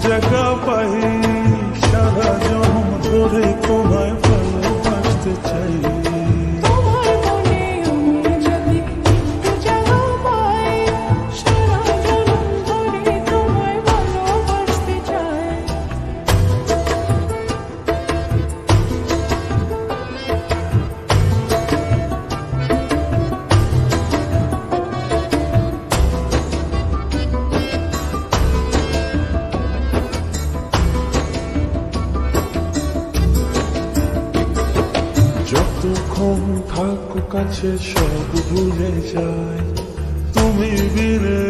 জায়গা পাই, সারা জন্ম ধরে তোমায় ভালোবাসতে চাই। যতক্ষণ থাকো কাছে সব ভুলে যায়, তুমি বিনে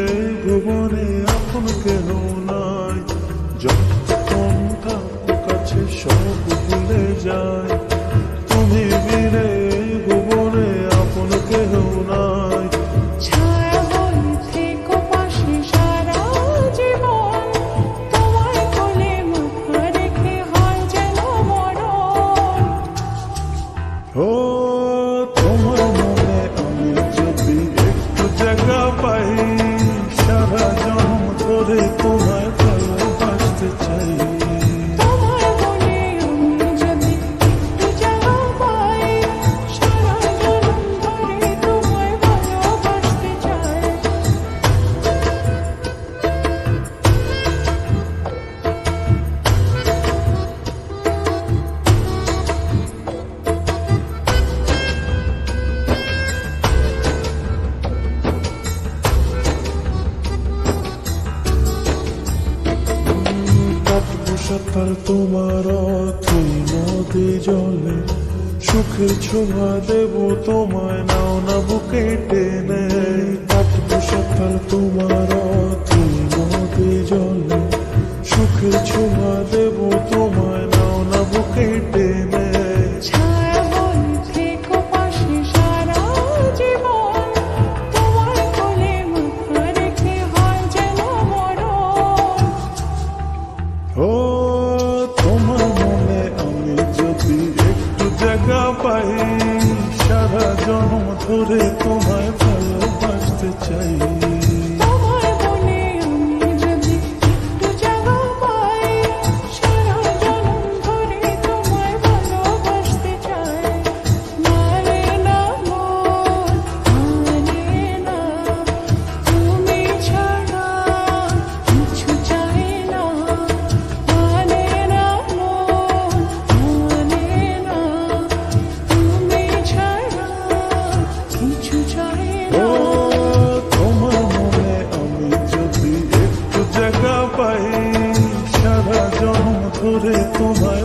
ভুবনে আপন কেহ নাই। যতক্ষণ থাকো কাছে সব ভুলে যায়, তুমি বিনে ভুবনে আপন কেহ নাই। ও তোমার মনে আমি যদি একটু জায়গা পাই, সারা জন্ম ধরে তোমায় ভালোবাসতে চাই। সাঁতার তোমার তুই নদী জলে, সুখের ছোঁয়া দেব তোমায়, নাও না বুকে টেনে। কাটবো সাঁতার তোমার তুই নদী জলে, সুখের ছোঁয়া দেব তোমায়, নাও না বুকে টেনে। ও তোমার মনে আমি যদি একটু জায়গা পাই, সারা জন্ম ধরে তোমায় ভালোবাসতে চাই। সারা জন্ম ধরে তোমার